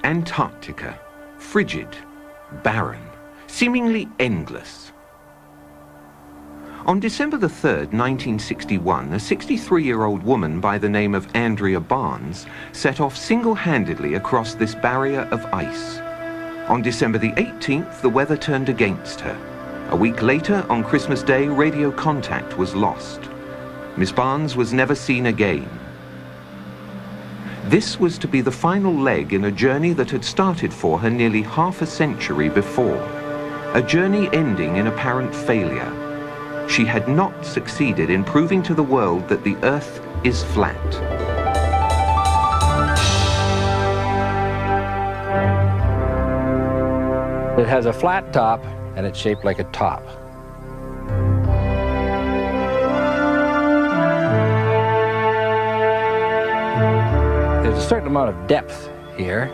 Antarctica. Frigid, barren, seemingly endless. On December the 3rd, 1961, a 63-year-old woman by the name of Andrea Barnes set off single-handedly across this barrier of ice. On December the 18th, the weather turned against her. A week later, on Christmas Day, radio contact was lost. Miss Barnes was never seen again. This was to be the final leg in a journey that had started for her nearly half a century before. A journey ending in apparent failure. She had not succeeded in proving to the world that the Earth is flat. It has a flat top and it's shaped like a top. There's a certain amount of depth here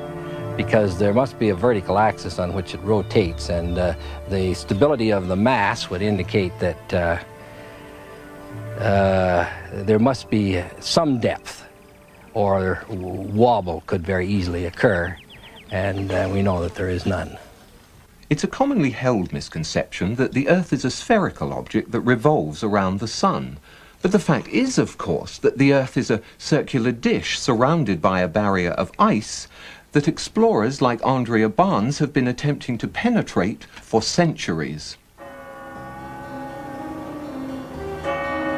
because there must be a vertical axis on which it rotates, and the stability of the mass would indicate that there must be some depth, or wobble could very easily occur, and we know that there is none. It's a commonly held misconception that the Earth is a spherical object that revolves around the Sun. But the fact is, of course, that the Earth is a circular dish surrounded by a barrier of ice that explorers like Andrea Barnes have been attempting to penetrate for centuries.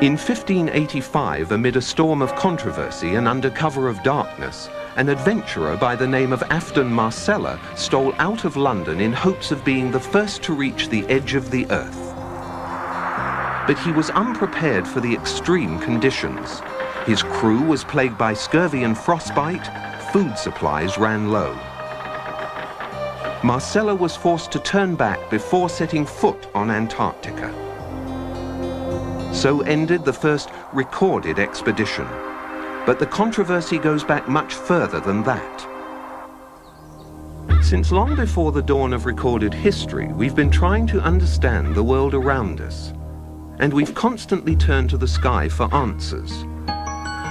In 1585, amid a storm of controversy and under cover of darkness, an adventurer by the name of Afton Marcella stole out of London in hopes of being the first to reach the edge of the Earth. But he was unprepared for the extreme conditions. His crew was plagued by scurvy and frostbite. Food supplies ran low. Marcella was forced to turn back before setting foot on Antarctica. So ended the first recorded expedition. But the controversy goes back much further than that. Since long before the dawn of recorded history, we've been trying to understand the world around us. And we've constantly turned to the sky for answers.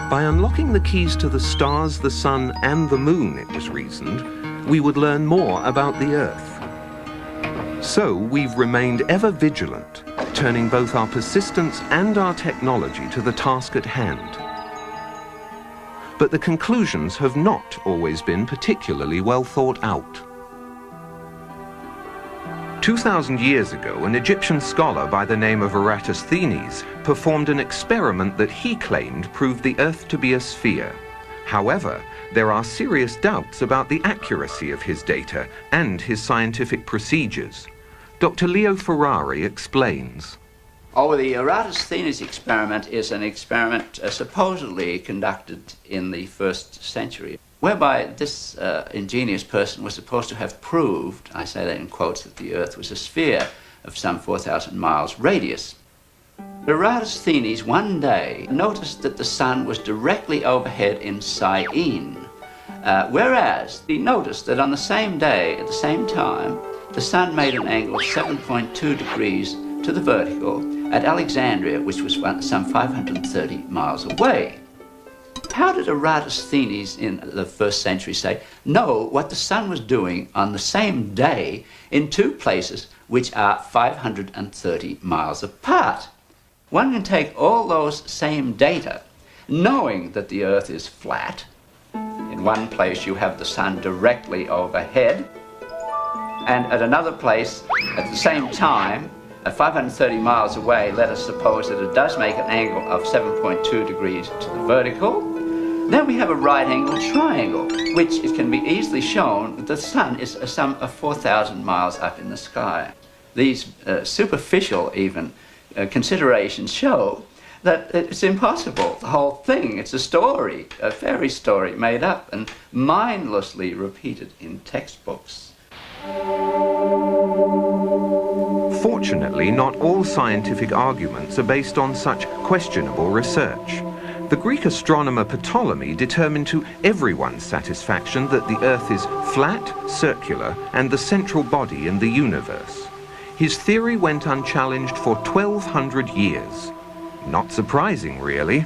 By unlocking the keys to the stars, the sun, and the moon, it was reasoned, we would learn more about the Earth. So we've remained ever vigilant, turning both our persistence and our technology to the task at hand. But the conclusions have not always been particularly well thought out. 2,000 years ago, an Egyptian scholar by the name of Eratosthenes performed an experiment that he claimed proved the Earth to be a sphere. However, there are serious doubts about the accuracy of his data and his scientific procedures. Dr. Leo Ferrari explains. Oh, the Eratosthenes experiment is an experiment supposedly conducted in the 1st century, whereby this ingenious person was supposed to have proved, I say that in quotes, that the Earth was a sphere of some 4,000 miles radius. Eratosthenes one day noticed that the sun was directly overhead in Syene, whereas he noticed that on the same day, at the same time, the sun made an angle of 7.2 degrees to the vertical at Alexandria, which was some 530 miles away. How did Eratosthenes in the 1st century know what the sun was doing on the same day in two places which are 530 miles apart? One can take all those same data, knowing that the Earth is flat. In one place you have the sun directly overhead, and at another place, at the same time, at 530 miles away, let us suppose that it does make an angle of 7.2 degrees to the vertical. Then we have a right-angled triangle, which it can be easily shown that the sun is some 4,000 miles up in the sky. These superficial, even, considerations show that it's impossible. The whole thing, it's a story, a fairy story made up and mindlessly repeated in textbooks. Fortunately, not all scientific arguments are based on such questionable research. The Greek astronomer Ptolemy determined to everyone's satisfaction that the Earth is flat, circular, and the central body in the universe. His theory went unchallenged for 1,200 years. Not surprising, really.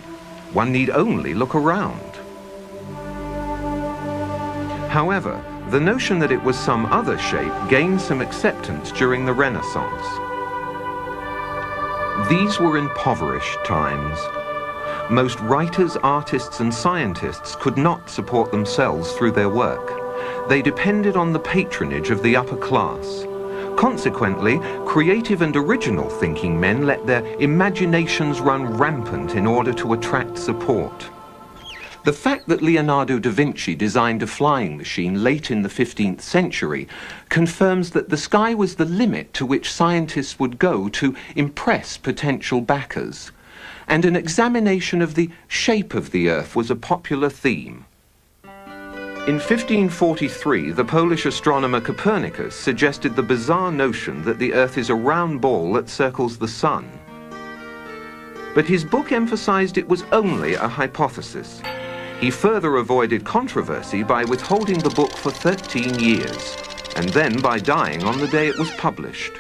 One need only look around. However, the notion that it was some other shape gained some acceptance during the Renaissance. These were impoverished times. Most writers, artists, and scientists could not support themselves through their work. They depended on the patronage of the upper class. Consequently, creative and original thinking men let their imaginations run rampant in order to attract support. The fact that Leonardo da Vinci designed a flying machine late in the 15th century confirms that the sky was the limit to which scientists would go to impress potential backers. And an examination of the shape of the Earth was a popular theme. In 1543, the Polish astronomer Copernicus suggested the bizarre notion that the Earth is a round ball that circles the Sun. But his book emphasized it was only a hypothesis. He further avoided controversy by withholding the book for 13 years, and then by dying on the day it was published.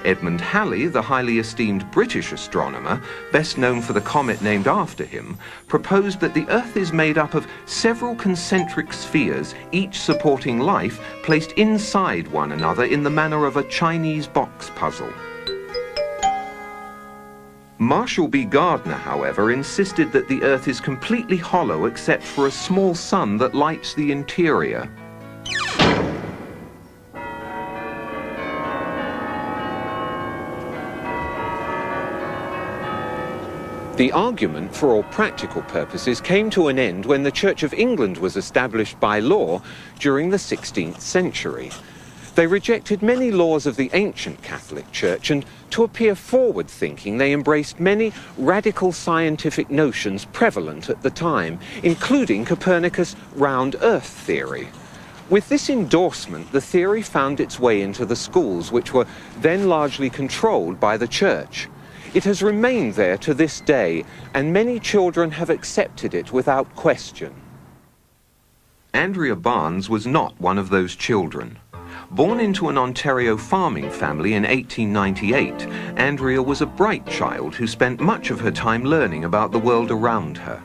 Edmund Halley, the highly esteemed British astronomer, best known for the comet named after him, proposed that the Earth is made up of several concentric spheres, each supporting life, placed inside one another in the manner of a Chinese box puzzle. Marshall B. Gardner, however, insisted that the Earth is completely hollow except for a small sun that lights the interior. The argument, for all practical purposes, came to an end when the Church of England was established by law during the 16th century. They rejected many laws of the ancient Catholic Church, and to appear forward-thinking, they embraced many radical scientific notions prevalent at the time, including Copernicus' round Earth theory. With this endorsement, the theory found its way into the schools, which were then largely controlled by the Church. It has remained there to this day, and many children have accepted it without question. Andrea Barnes was not one of those children. Born into an Ontario farming family in 1898, Andrea was a bright child who spent much of her time learning about the world around her.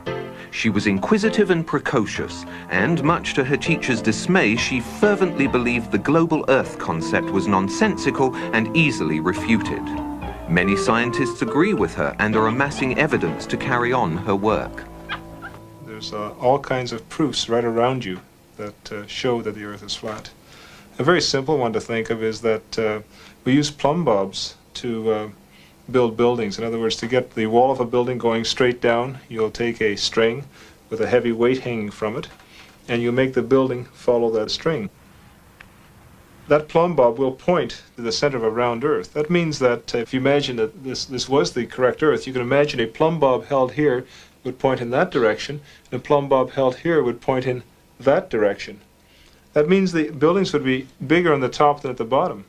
She was inquisitive and precocious, and much to her teacher's dismay, she fervently believed the global Earth concept was nonsensical and easily refuted. Many scientists agree with her and are amassing evidence to carry on her work. There's all kinds of proofs right around you that show that the Earth is flat. A very simple one to think of is that we use plumb bobs to build buildings. In other words, to get the wall of a building going straight down, you'll take a string with a heavy weight hanging from it, and you'll make the building follow that string. That plumb bob will point to the center of a round Earth. That means that if you imagine that this was the correct Earth, you can imagine a plumb bob held here would point in that direction, and a plumb bob held here would point in that direction. That means the buildings would be bigger on the top than at the bottom.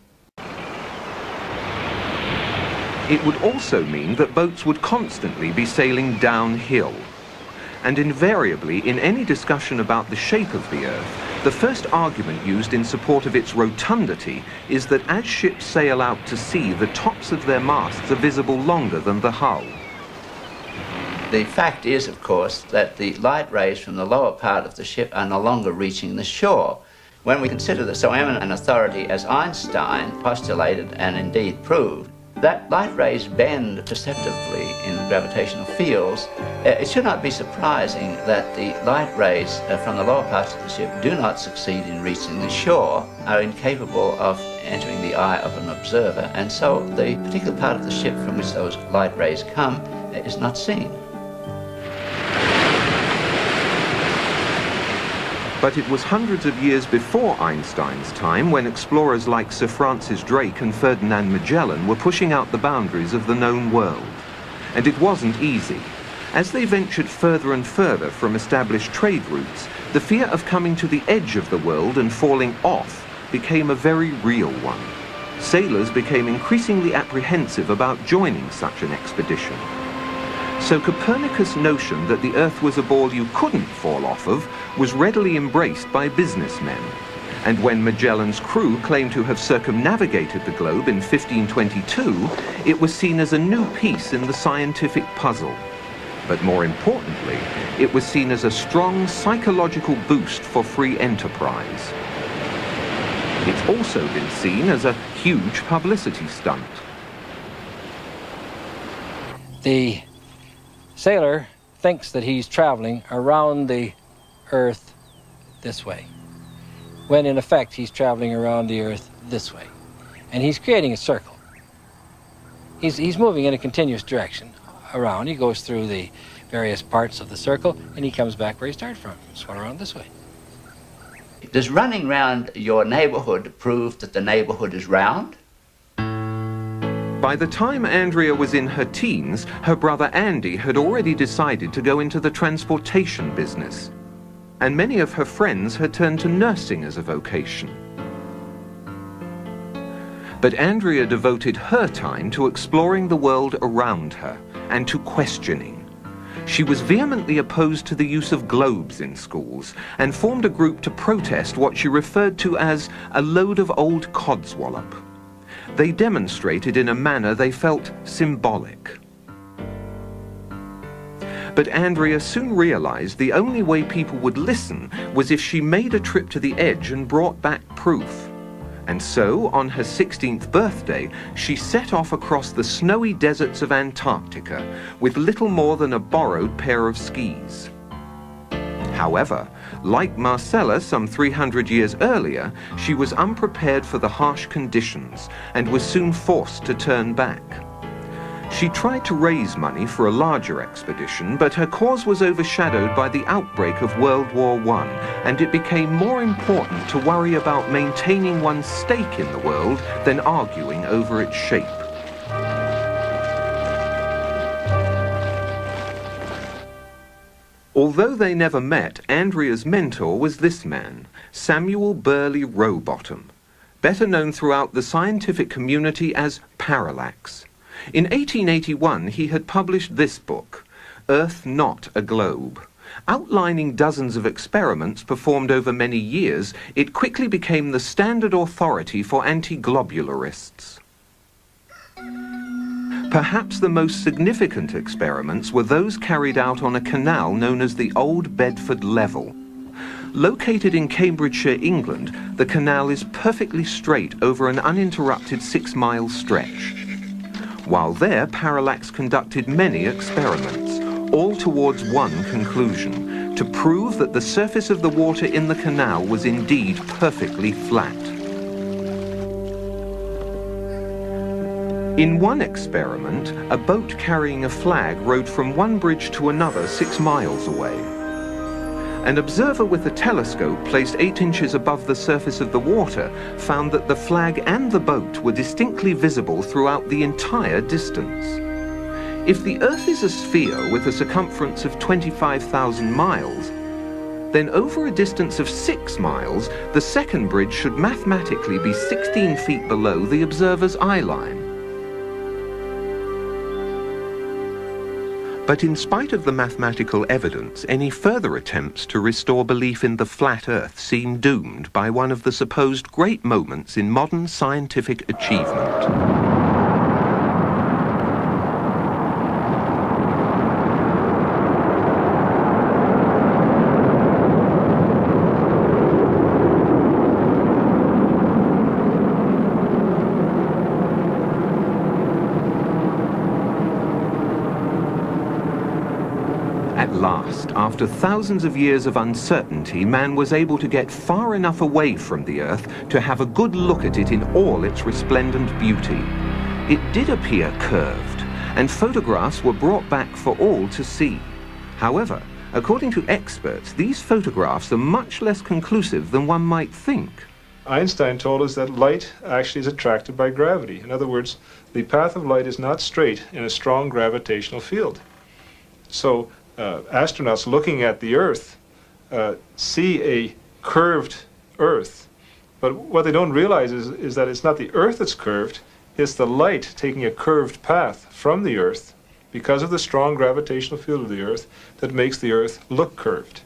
It would also mean that boats would constantly be sailing downhill. And invariably, in any discussion about the shape of the Earth, the first argument used in support of its rotundity is that as ships sail out to sea, the tops of their masts are visible longer than the hull. The fact is, of course, that the light rays from the lower part of the ship are no longer reaching the shore. When we consider so eminent an authority as Einstein postulated and indeed proved, that light rays bend perceptibly in gravitational fields, it should not be surprising that the light rays from the lower parts of the ship do not succeed in reaching the shore, are incapable of entering the eye of an observer, and so the particular part of the ship from which those light rays come is not seen. But it was hundreds of years before Einstein's time when explorers like Sir Francis Drake and Ferdinand Magellan were pushing out the boundaries of the known world. And it wasn't easy. As they ventured further and further from established trade routes, the fear of coming to the edge of the world and falling off became a very real one. Sailors became increasingly apprehensive about joining such an expedition. So Copernicus' notion that the Earth was a ball you couldn't fall off of was readily embraced by businessmen. And when Magellan's crew claimed to have circumnavigated the globe in 1522, it was seen as a new piece in the scientific puzzle. But more importantly, it was seen as a strong psychological boost for free enterprise. It's also been seen as a huge publicity stunt. The sailor thinks that he's traveling around the Earth this way, when in effect he's traveling around the Earth this way. And he's creating a circle. He's moving in a continuous direction around. He goes through the various parts of the circle, and he comes back where he started from. Swung around this way. Does running round your neighborhood prove that the neighborhood is round? By the time Andrea was in her teens, her brother Andy had already decided to go into the transportation business, and many of her friends had turned to nursing as a vocation. But Andrea devoted her time to exploring the world around her and to questioning. She was vehemently opposed to the use of globes in schools and formed a group to protest what she referred to as a load of old codswallop. They demonstrated in a manner they felt symbolic. But Andrea soon realized the only way people would listen was if she made a trip to the edge and brought back proof. And so, on her 16th birthday, she set off across the snowy deserts of Antarctica with little more than a borrowed pair of skis. However, like Marcella some 300 years earlier, she was unprepared for the harsh conditions and was soon forced to turn back. She tried to raise money for a larger expedition, but her cause was overshadowed by the outbreak of World War I, and it became more important to worry about maintaining one's stake in the world than arguing over its shape. Although they never met, Andrea's mentor was this man, Samuel Burley Rowbottom, better known throughout the scientific community as Parallax. In 1881, he had published this book, Earth Not a Globe. Outlining dozens of experiments performed over many years, it quickly became the standard authority for anti-globularists. Perhaps the most significant experiments were those carried out on a canal known as the Old Bedford Level. Located in Cambridgeshire, England, the canal is perfectly straight over an uninterrupted 6-mile stretch. While there, Parallax conducted many experiments, all towards one conclusion, to prove that the surface of the water in the canal was indeed perfectly flat. In one experiment, a boat carrying a flag rowed from one bridge to another 6 miles away. An observer with a telescope placed 8 inches above the surface of the water found that the flag and the boat were distinctly visible throughout the entire distance. If the Earth is a sphere with a circumference of 25,000 miles, then over a distance of 6 miles, the second bridge should mathematically be 16 feet below the observer's eye line. But in spite of the mathematical evidence, any further attempts to restore belief in the flat Earth seem doomed by one of the supposed great moments in modern scientific achievement. At last, after thousands of years of uncertainty, man was able to get far enough away from the Earth to have a good look at it in all its resplendent beauty. It did appear curved, and photographs were brought back for all to see. However, according to experts, these photographs are much less conclusive than one might think. Einstein told us that light actually is attracted by gravity. In other words, the path of light is not straight in a strong gravitational field. So, astronauts looking at the Earth see a curved Earth, but what they don't realize is that it's not the Earth that's curved, it's the light taking a curved path from the Earth because of the strong gravitational field of the Earth that makes the Earth look curved.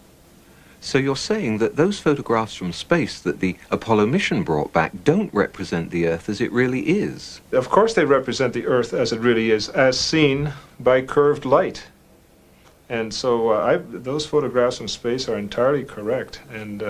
So you're saying that those photographs from space that the Apollo mission brought back don't represent the Earth as it really is? Of course they represent the Earth as it really is, as seen by curved light. And so those photographs from space are entirely correct. And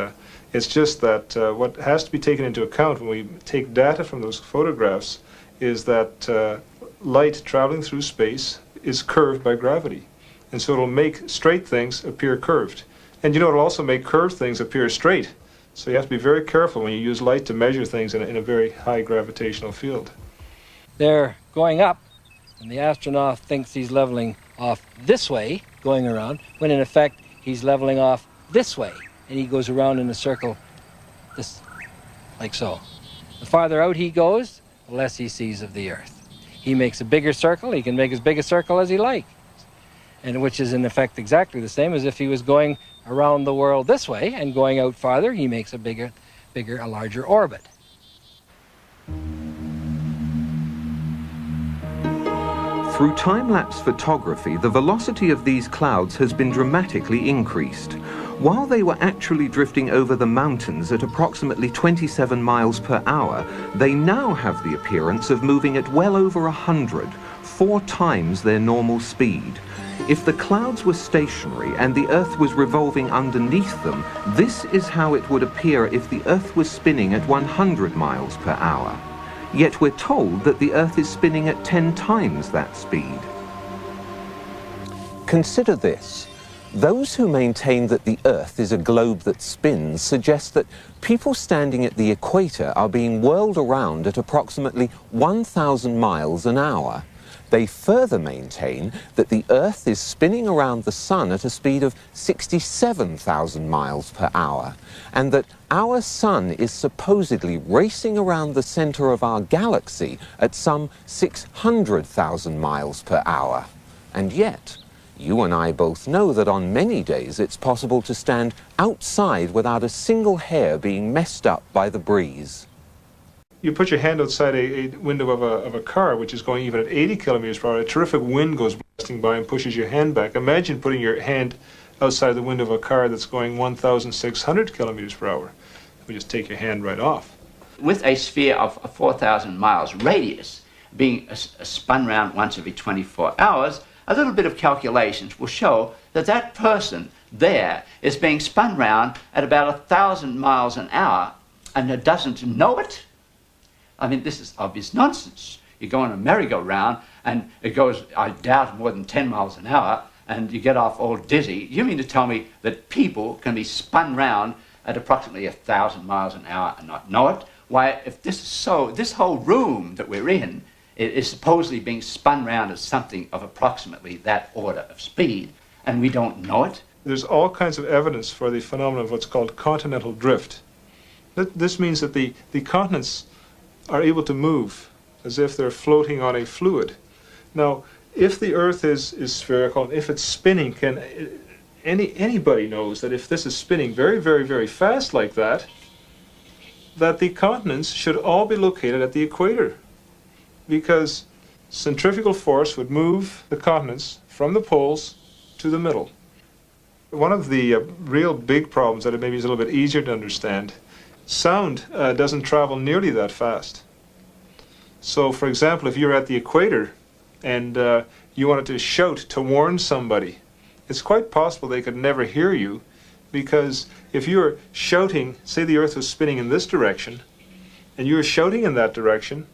it's just that what has to be taken into account when we take data from those photographs is that light traveling through space is curved by gravity. And so it'll make straight things appear curved. And you know, it'll also make curved things appear straight. So you have to be very careful when you use light to measure things in a very high gravitational field. They're going up, and the astronaut thinks he's leveling off this way, going around, when in effect he's leveling off this way, and he goes around in a circle, this, like so. The farther out he goes, the less he sees of the Earth. He makes a bigger circle, he can make as big a circle as he likes, and which is in effect exactly the same as if he was going around the world this way, and going out farther, he makes a larger orbit. Through time-lapse photography, the velocity of these clouds has been dramatically increased. While they were actually drifting over the mountains at approximately 27 miles per hour, they now have the appearance of moving at well over 100, 4 times their normal speed. If the clouds were stationary and the Earth was revolving underneath them, this is how it would appear if the Earth was spinning at 100 miles per hour. Yet we're told that the Earth is spinning at 10 times that speed. Consider this. Those who maintain that the Earth is a globe that spins suggest that people standing at the equator are being whirled around at approximately 1,000 miles an hour. They further maintain that the Earth is spinning around the Sun at a speed of 67,000 miles per hour, and that our Sun is supposedly racing around the center of our galaxy at some 600,000 miles per hour. And yet, you and I both know that on many days it's possible to stand outside without a single hair being messed up by the breeze. You put your hand outside a window of a car which is going even at 80 kilometers per hour, a terrific wind goes blasting by and pushes your hand back. Imagine putting your hand outside the window of a car that's going 1,600 kilometers per hour. We just take your hand right off. With a sphere of 4,000 miles radius being spun round once every 24 hours, a little bit of calculations will show that that person there is being spun round at about 1,000 miles an hour and doesn't know it. I mean, this is obvious nonsense. You go on a merry-go-round and it goes, I doubt, more than 10 miles an hour, and you get off all dizzy. You mean to tell me that people can be spun round at approximately 1,000 miles an hour and not know it? Why, if this is so, this whole room that we're in is supposedly being spun round at something of approximately that order of speed, and we don't know it? There's all kinds of evidence for the phenomenon of what's called continental drift. This means that the continents are able to move as if they're floating on a fluid. Now, if the Earth is spherical, if it's spinning, anybody knows that if this is spinning very, very, very fast like that, that the continents should all be located at the equator, because centrifugal force would move the continents from the poles to the middle. One of the real big problems that maybe is a little bit easier to understand, sound doesn't travel nearly that fast. So, for example, if you're at the equator and you wanted to shout to warn somebody, it's quite possible they could never hear you, because if you were shouting, say the Earth was spinning in this direction, and you were shouting in that direction,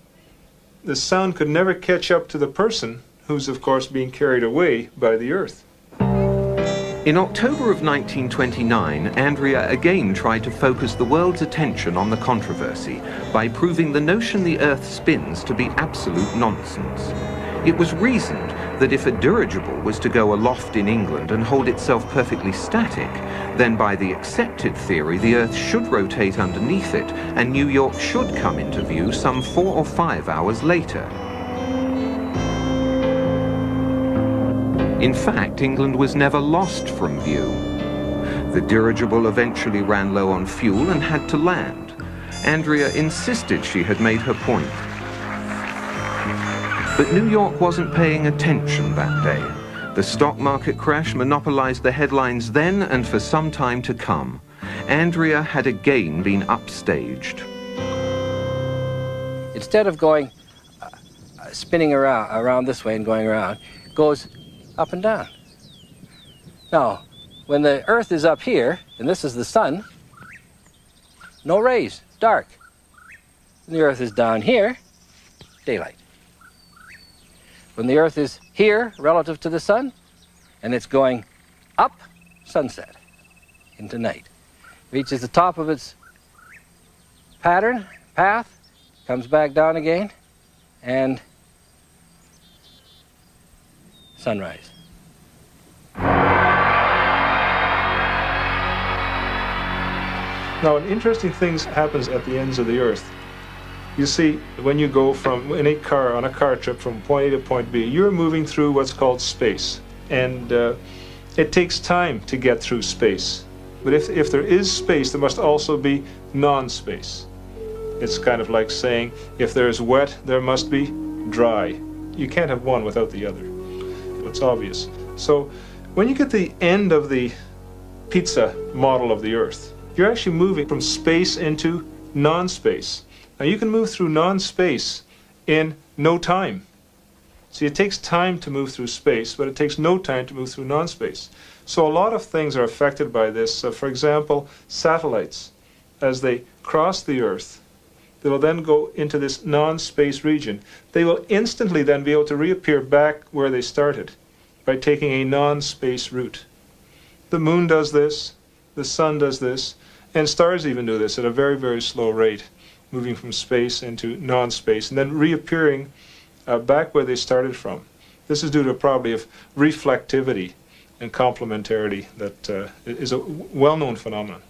the sound could never catch up to the person who's, of course, being carried away by the Earth. In October of 1929, Andrea again tried to focus the world's attention on the controversy by proving the notion the Earth spins to be absolute nonsense. It was reasoned that if a dirigible was to go aloft in England and hold itself perfectly static, then by the accepted theory the Earth should rotate underneath it and New York should come into view some 4 or 5 hours later. In fact, England was never lost from view. The dirigible eventually ran low on fuel and had to land. Andrea insisted she had made her point. But New York wasn't paying attention that day. The stock market crash monopolized the headlines then and for some time to come. Andrea had again been upstaged. Instead of going, spinning around this way and going around, goes up and down. Now, when the Earth is up here, and this is the sun, no rays, dark. When the Earth is down here, daylight. When the Earth is here relative to the sun, and it's going up, sunset, into night. Reaches the top of its path, comes back down again, and sunrise. Now, an interesting thing happens at the ends of the Earth. You see, when you go on a car trip from point A to point B, you're moving through what's called space. And it takes time to get through space. But if there is space, there must also be non-space. It's kind of like saying, if there's wet, there must be dry. You can't have one without the other. It's obvious. So when you get the end of the pizza model of the Earth, you're actually moving from space into non-space. Now you can move through non-space in no time. See, it takes time to move through space, but it takes no time to move through non-space. So a lot of things are affected by this. For example, satellites, as they cross the Earth, they will then go into this non-space region. They will instantly then be able to reappear back where they started by taking a non-space route. The moon does this, the sun does this, and stars even do this at a very, very slow rate, moving from space into non-space and then reappearing back where they started from. This is due to a property of reflectivity and complementarity that is a well-known phenomenon.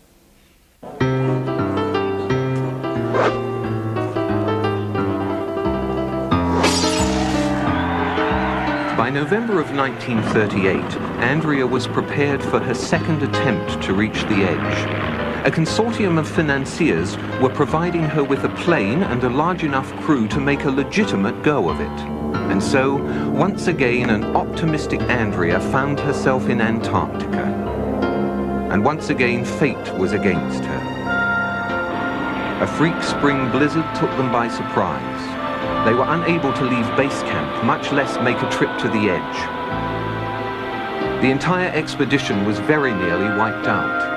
By November of 1938, Andrea was prepared for her second attempt to reach the edge. A consortium of financiers were providing her with a plane and a large enough crew to make a legitimate go of it. And so, once again, an optimistic Andrea found herself in Antarctica. And once again, fate was against her. A freak spring blizzard took them by surprise. They were unable to leave base camp, much less make a trip to the edge. The entire expedition was very nearly wiped out.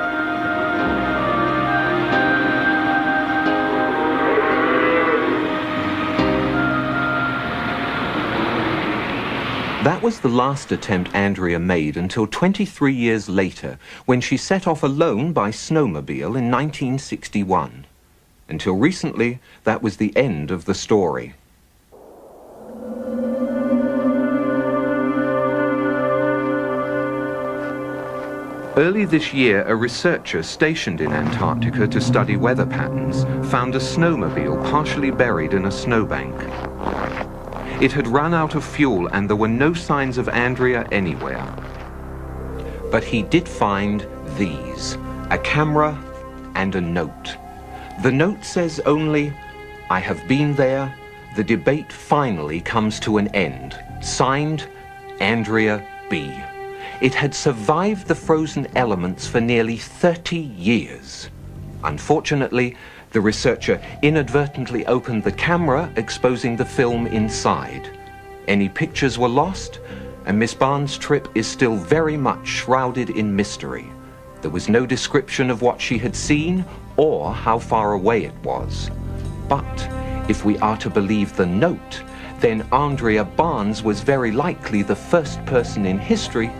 That was the last attempt Andrea made until 23 years later, when she set off alone by snowmobile in 1961. Until recently, that was the end of the story. Early this year, a researcher stationed in Antarctica to study weather patterns found a snowmobile partially buried in a snowbank. It had run out of fuel and there were no signs of Andrea anywhere. But he did find these, a camera and a note. The note says only, "I have been there. The debate finally comes to an end. Signed, Andrea B." It had survived the frozen elements for nearly 30 years. Unfortunately, the researcher inadvertently opened the camera, exposing the film inside. Any pictures were lost, and Miss Barnes' trip is still very much shrouded in mystery. There was no description of what she had seen or how far away it was. But if we are to believe the note, then Andrea Barnes was very likely the first person in history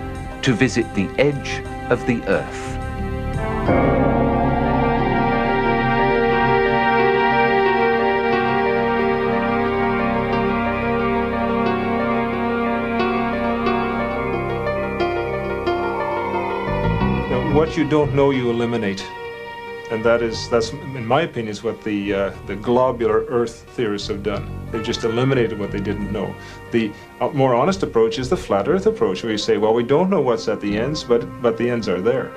to visit the edge of the Earth. Now, what you don't know, you eliminate. And that's, in my opinion, is what the globular Earth theorists have done. They've just eliminated what they didn't know. The more honest approach is the flat Earth approach, where you say, well, we don't know what's at the ends, but the ends are there.